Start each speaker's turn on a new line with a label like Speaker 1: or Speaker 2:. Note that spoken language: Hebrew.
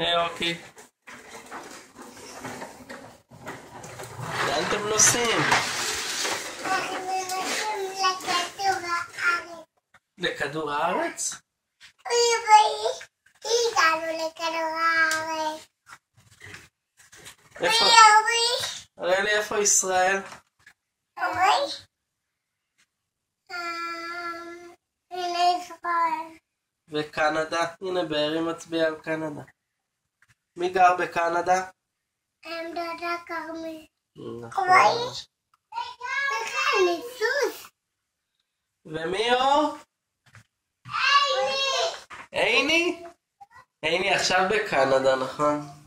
Speaker 1: היי אוקי. לאן אתם נוסעים?
Speaker 2: אנחנו נוסעים לכדור הארץ.
Speaker 1: לכדור הארץ?
Speaker 2: אוי, הגענו לכדור הארץ.
Speaker 1: איפה?
Speaker 2: אוי.
Speaker 1: הרי לי איפה ישראל?
Speaker 2: אוי. הנה ישראל.
Speaker 1: וקנדה? הנה בארי מצביע על קנדה. מי גר בקנדה?
Speaker 2: דודה כרמל.
Speaker 1: נכון.
Speaker 2: אוי. וכאן ניסוס.
Speaker 1: ומי אור?
Speaker 2: עיני.
Speaker 1: עיני? עיני עכשיו בקנדה, נכון?